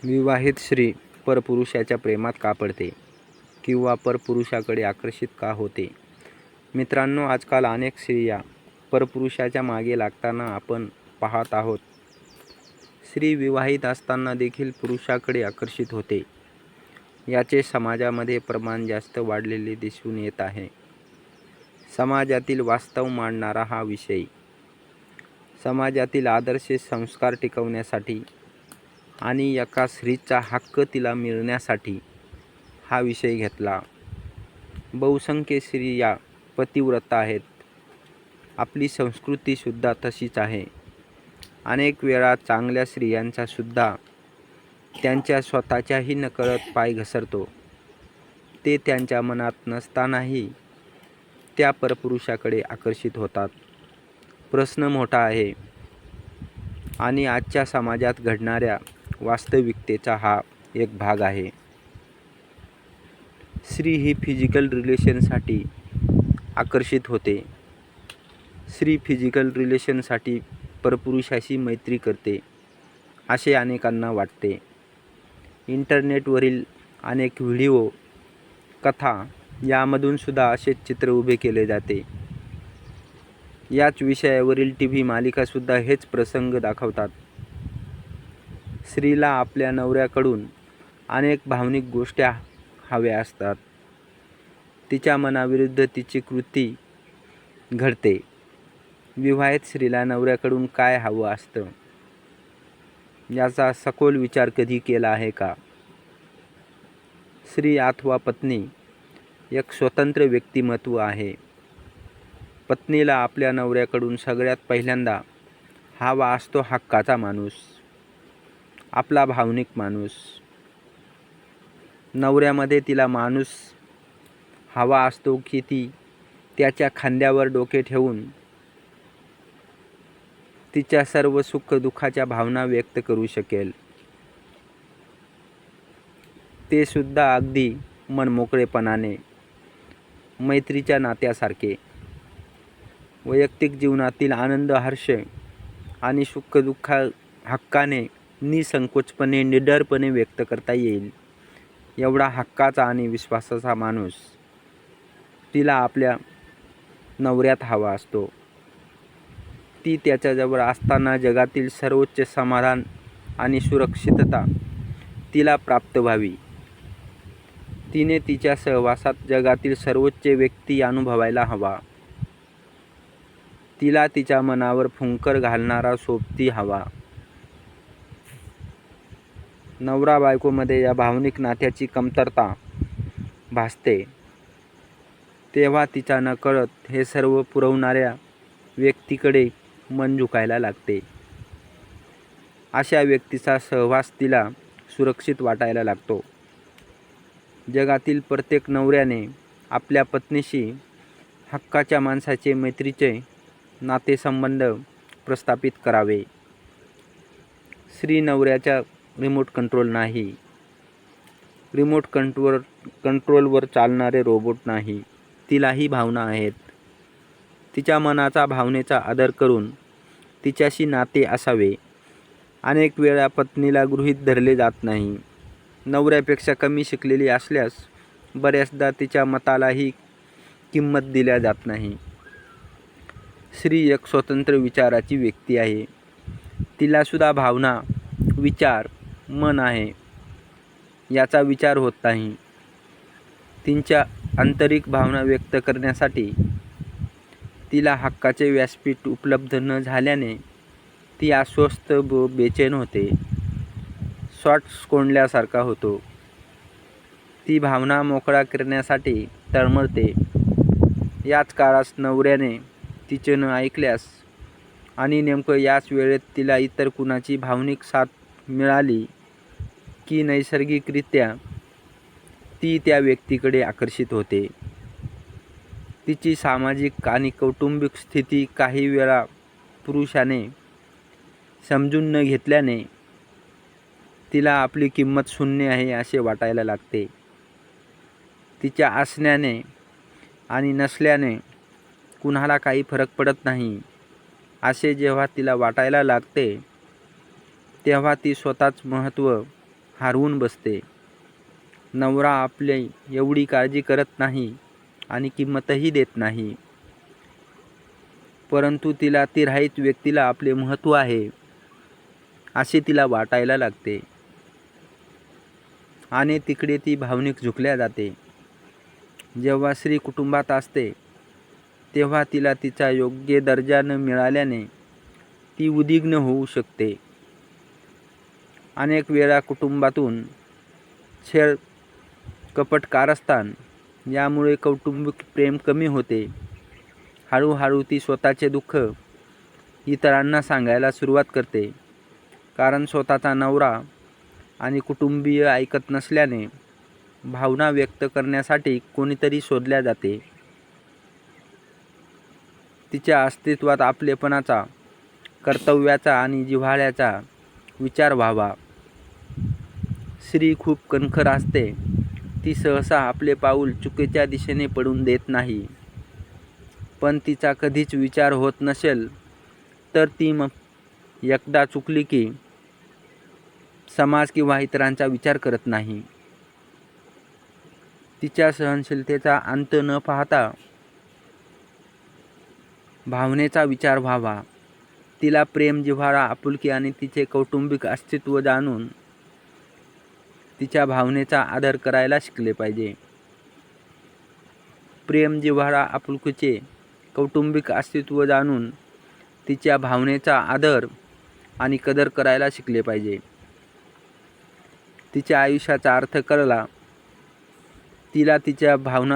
विवाहित स्त्री परपुरुषाच्या प्रेमात का पडते किंवा परपुरुषाकडे आकर्षित का होते? मित्रांनो, आजकाल अनेक स्त्रिया परपुरुषाच्या मागे लागताना आपण पाहत आहोत. स्त्री विवाहित असताना देखील पुरुषाकडे आकर्षित होते. याचे समाजामध्ये प्रमाण जास्त वाढलेले दिसून येत आहे. समाजातील वास्तव मांडणारा हा विषय समाजातील आदर्श संस्कार टिकवण्यासाठी आणि एका स्त्रीचा हक्क तिला मिळण्यासाठी हा विषय घेतला. बहुसंख्य स्त्रिया पतिव्रता आहेत. आपली संस्कृतीसुद्धा तशीच आहे. अनेक वेळा चांगल्या स्त्रियांचा सुद्धा त्यांच्या स्वतःच्याही नकळत पाय घसरतो. ते त्यांच्या मनात नसतानाही त्या परपुरुषाकडे आकर्षित होतात. प्रश्न मोठा आहे आणि आजच्या समाजात घडणाऱ्या वास्तविकतेचा हा एक भाग आहे. स्त्री ही फिजिकल रिलेशनसाठी आकर्षित होते. स्त्री फिजिकल रिलेशनसाठी परपुरुषाशी मैत्री करते असे अनेकांना वाटते. इंटरनेटवरील अनेक व्हिडिओ, कथा यामधून सुद्धा असेच चित्र उभे केले जाते. याच विषयावरील TV मालिकासुद्धा हेच प्रसंग दाखवतात. स्त्रीला आपल्या नवऱ्याकडून अनेक भावनिक गोष्टी हव्या असतात. तिच्या मनाविरुद्ध तिची कृती घडते. विवाहित स्त्रीला नवऱ्याकडून काय हवं असतं याचा सखोल विचार कधी केला आहे का? स्त्री अथवा पत्नी एक स्वतंत्र व्यक्तिमत्व आहे. पत्नीला आपल्या नवऱ्याकडून सगळ्यात पहिल्यांदा हवा असतो हक्काचा माणूस, आपला भावनिक माणूस. नवऱ्यामध्ये तिला माणूस हवा असतो की ती त्याच्या खांद्यावर डोके ठेवून तिच्या सर्व सुख-दुःखाच्या भावना व्यक्त करू शकेल. ते सुद्धा अगदी मनमोकळेपणाने, मैत्रीच्या नात्यासारखे. वैयक्तिक जीवनातील आनंद, हर्ष आणि सुख-दुःख हक्काने, निसंकोचपणे, निडरपणे व्यक्त करता येईल एवढा हक्काचा आणि विश्वासाचा माणूस तिला आपल्या नवऱ्यात हवा असतो. ती त्याच्याजवळ असताना जगातील सर्वोच्च समाधान आणि सुरक्षितता तिला प्राप्त व्हावी. तिने तिच्या सहवासात जगातील सर्वोच्च व्यक्ती अनुभवायला हवा. तिला तिच्या मनावर फुंकर घालणारा सोबती हवा. नवरा बायकोमध्ये या भावनिक नात्याची कमतरता भासते तेव्हा तिच्या नकळत हे सर्व पुरवणाऱ्या व्यक्तीकडे मन झुकायला लागते. अशा व्यक्तीचा सहवास तिला सुरक्षित वाटायला लागतो. जगातील प्रत्येक नवऱ्याने आपल्या पत्नीशी हक्काच्या माणसाचे, मैत्रीचे नातेसंबंध प्रस्थापित करावे. स्त्री नवऱ्याच्या रिमोट कंट्रोल नाही. रिमोट कंट्रोलवर चालणारे रोबोट नाही. तिलाही भावना आहेत. तिच्या मनाचा, भावनेचा आदर करून तिच्याशी नाते असावे. अनेक वेळा पत्नीला गृहीत धरले जात नाही. नवऱ्यापेक्षा कमी शिकलेली असल्यास बऱ्याचदा तिच्या मतालाही किंमत दिल्या जात नाही. स्त्री एक स्वतंत्र विचाराची व्यक्ती आहे. तिलासुद्धा भावना, विचार, मन आहे. याचा विचार होत नाही. तिच्या आंतरिक भावना व्यक्त करण्यासाठी तिला हक्काचे व्यासपीठ उपलब्ध न झाल्याने ती अस्वस्थ व बेचैन होते. शॉर्ट्स कोंडल्यासारखा होतो. ती भावना मोकळा करण्यासाठी तळमळते. याच काळात नवऱ्याने तिचे न ऐकल्यास आणि नेमकं याच वेळेत तिला इतर कुणाची भावनिक साथ मिळाली की नैसर्गिकरित्या ती त्या व्यक्तीकडे आकर्षित होते. तिची सामाजिक आणि कौटुंबिक स्थिती काही वेळा पुरुषाने समजून न घेतल्याने तिला आपली किंमत शून्य आहे असे वाटायला लागते. तिच्या असण्याने आणि नसल्याने कुणाला काही फरक पडत नाही असे जेव्हा तिला वाटायला लागते तेव्हा ती स्वतःच महत्त्व हारवून बसते. नवरा आपली एवढी काळजी करत नाही आणि किंमतही देत नाही, परंतु तिला ती राहीत व्यक्तीला आपले महत्त्व आहे असे तिला वाटायला लागते आणि तिकडे ती भावनिक झुकल्या जाते. जेव्हा स्त्री कुटुंबात असते तेव्हा तिला तिचा योग्य दर्जा न मिळाल्याने ती उद्विग्न होऊ शकते. अनेक वेळा कुटुंबातून छळ, कपट, कारस्थान यामुळे कौटुंबिक प्रेम कमी होते. हळूहळू ती स्वतःचे दुःख इतरांना सांगायला सुरुवात करते, कारण स्वतःचा नवरा आणि कुटुंबीय ऐकत नसल्याने भावना व्यक्त करण्यासाठी कोणीतरी शोधल्या जाते. तिच्या अस्तित्वात आपलेपणाचा, कर्तव्याचा आणि जिव्हाळ्याचा विचार व्हावा. स्त्री खूप कणखर असते. ती सहसा आपले पाऊल चुकीच्या दिशेने पडून देत नाही, पण तिचा कधीच विचार होत नसेल तर ती मग एकदा चुकली की समाज किंवा इतरांचा विचार करत नाही. तिच्या सहनशीलतेचा अंत न पाहता भावनेचा विचार व्हावा. तिला प्रेम, जिव्हाळा, आपुलकी आणि तिचे कौटुंबिक अस्तित्व जाणून तिच्या भावनेचा आदर करायला शिकले पाहिजे. प्रेम, जिव्हाळा, आपुलकीचे कौटुंबिक अस्तित्व जाणून तिच्या भावनेचा आदर आणि कदर करायला शिकले पाहिजे. तिच्या आयुष्याचा अर्थ कळला. तिला तिच्या भावना